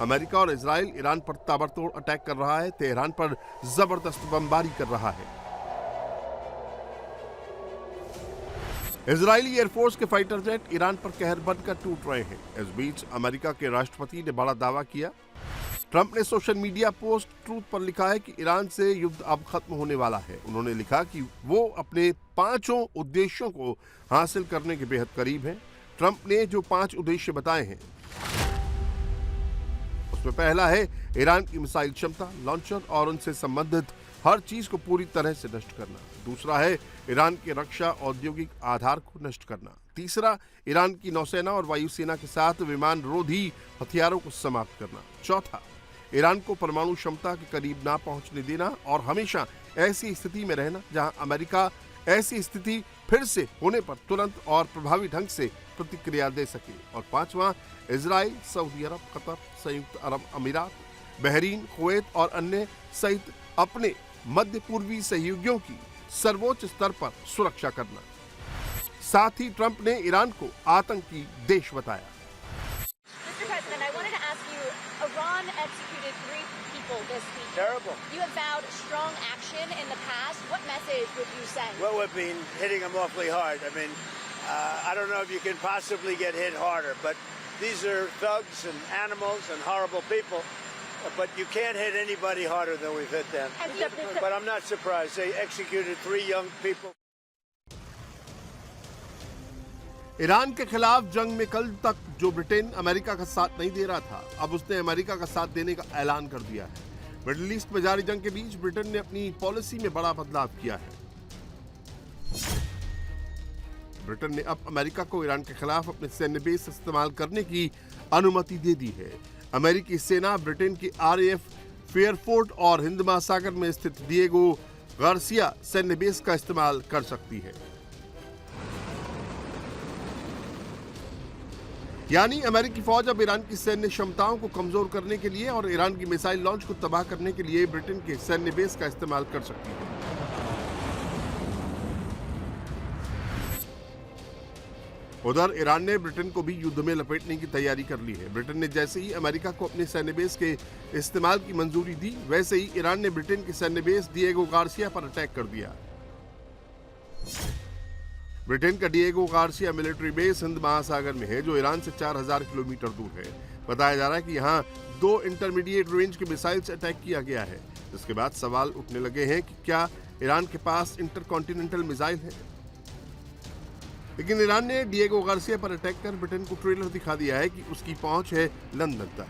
America और Israel Iran पर ताबड़तोड़ अटैक कर रहा है, तेहरान पर जबरदस्त बमबारी कर रहा है। इजरायली एयरफोर्स के फाइटर जेट ईरान पर कहर बनकर टूट रहे हैं। इस बीच अमेरिका के राष्ट्रपति ने बड़ा दावा किया। ट्रंप ने सोशल मीडिया पोस्ट ट्रूथ पर लिखा है कि ईरान से युद्ध अब खत्म होने वाला है। उन्होंने लिखा कि वो अपने 5 उद्देश्यों को हासिल करने के बेहद करीब हैं। ट्रंप ने जो 5 उद्देश्य बताए हैं उसमें पहला है ईरान की मिसाइल क्षमता, लॉन्चर और उनसे संबंधित हर चीज को पूरी तरह से नष्ट करना। दूसरा है ईरान के रक्षा औद्योगिक आधार को नष्ट करना। तीसरा, ईरान की नौसेना और वायुसेना के साथ विमान रोधी हथियारों को समाप्त करना। चौथा, ईरान को परमाणु क्षमता के करीब ना पहुंचने देना और हमेशा ऐसी स्थिति में रहना जहां अमेरिका ऐसी स्थिति फिर से होने पर तुरंत और प्रभावी ढंग से प्रतिक्रिया दे सके। और पांचवा, इजराइल, सऊदी अरब, कतर, संयुक्त अरब अमीरात, बहरीन, कुवैत और अन्य सहित अपने मध्य पूर्वी सहयोगियों की सर्वोच्च स्तर पर सुरक्षा करना। साथ ही ट्रंप ने ईरान को आतंकी देश बताया। Iran executed 3 people this week. Terrible. You have vowed strong action in the past. What message would you send? Well, we've been hitting them awfully hard. I mean, I don't know if you can possibly get hit harder, but these are thugs and animals and horrible people. But you can't hit anybody harder than we've hit them. But I'm not surprised. They executed 3 young people. Iran के खिलाफ जंग में कल तक जो Britain America का साथ नहीं दे रहा था, अब उसने अमेरिका का साथ देने का ऐलान कर दिया है। मिडिल ईस्ट में जारी जंग के बीच ब्रिटेन ने अपनी पॉलिसी में बड़ा बदलाव किया है। ब्रिटेन ने अब अमेरिका को ईरान के खिलाफ अपने सैन्य बेस इस्तेमाल करने की अनुमति दे दी है। अमेरिकी सेना ब्रिटेन की RAF फेयरफोर्ट और हिंद महासागर में स्थित डिएगो गार्सिया सैन्य बेस का इस्तेमाल कर सकती है। यानी अमेरिकी फौज अब ईरान की सैन्य क्षमताओं को कमजोर करने के लिए और ईरान की मिसाइल लॉन्च को तबाह करने के लिए ब्रिटेन के सैन्य बेस का इस्तेमाल कर सकती है। उधर ईरान ने ब्रिटेन को भी युद्ध में लपेटने की तैयारी कर ली है। ब्रिटेन ने जैसे ही अमेरिका को अपने सैन्य बेस के इस्तेमाल की मंजूरी दी, वैसे ही ईरान ने ब्रिटेन के सैन्य बेस डिएगो गार्सिया पर अटैक कर दिया। ब्रिटेन का Diego Garcia military base Hind महासागर में है, जो ईरान से 4000 किलोमीटर दूर है। बताया जा रहा है कि यहाँ 2 इंटरमीडिएट रेंज के मिसाइल से अटैक किया गया है। इसके बाद सवाल उठने लगे हैं कि क्या ईरान के पास इंटरकॉन्टिनेंटल मिसाइल है। लेकिन ईरान ने डिएगो गार्सिया पर अटैक कर ब्रिटेन को ट्रेलर दिखा दिया है कि उसकी पहुंच है लंदन तक।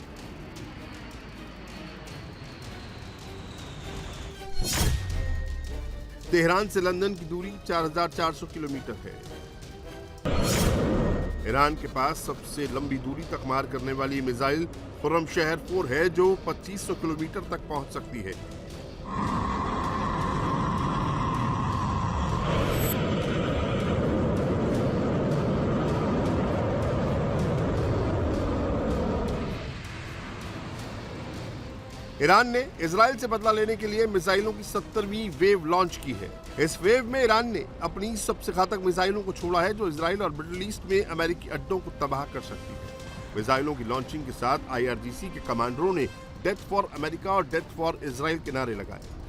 तेहरान से लंदन की दूरी 4400 किलोमीटर है। ईरान के पास सबसे लंबी दूरी तक मार करने वाली मिसाइल खुर्रमशहर 4 है, जो 2500 किलोमीटर तक पहुंच सकती है। ईरान ने इजराइल से बदला लेने के लिए मिसाइलों की 70वीं वेव लॉन्च की है। इस वेव में ईरान ने अपनी सबसे घातक मिसाइलों को छोड़ा है, जो इजराइल और मिडिल ईस्ट में अमेरिकी अड्डों को तबाह कर सकती है। मिसाइलों की लॉन्चिंग के साथ IRGC के कमांडरों ने डेथ फॉर अमेरिका और डेथ फॉर इजराइल के नारे लगाए।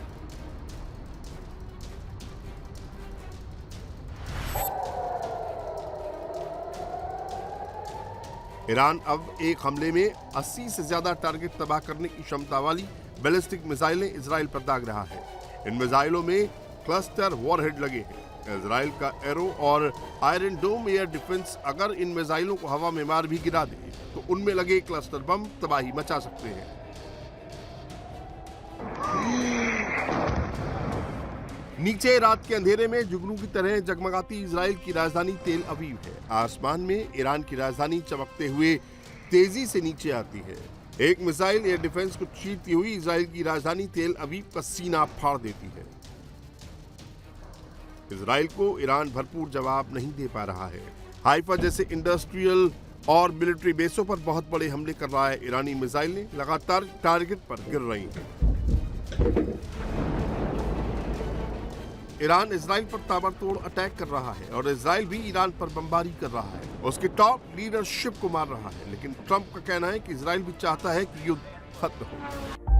ईरान अब एक हमले में 80 से ज्यादा टारगेट तबाह करने की क्षमता वाली बैलिस्टिक मिसाइलें इजराइल पर दाग रहा है। इन मिसाइलों में क्लस्टर वॉरहेड लगे हैं। इजराइल का एरो और आयरन डोम एयर डिफेंस अगर इन मिसाइलों को हवा में मार भी गिरा दे तो उनमें लगे क्लस्टर बम तबाही मचा सकते हैं। नीचे रात के अंधेरे में जुगनू की तरह जगमगाती इजराइल की राजधानी तेल अवीव है। आसमान में ईरान की राजधानी चमकते हुए तेजी से नीचे आती है। एक मिसाइल एयर डिफेंस को चीरती हुई इजराइल की राजधानी तेल अवीव का सीना फाड़ देती है। इजराइल को ईरान भरपूर जवाब नहीं दे पा रहा है। हाइफा जैसे इंडस्ट्रियल और मिलिट्री बेसों पर बहुत बड़े हमले कर रहा है। ईरानी मिसाइलें लगातार टारगेट पर गिर रही हैं। ईरान इजराइल पर ताबड़तोड़ अटैक कर रहा है और इजराइल भी ईरान पर बमबारी कर रहा है, उसकी टॉप लीडरशिप को मार रहा है। लेकिन ट्रंप का कहना है कि इजराइल भी चाहता है कि युद्ध खत्म हो।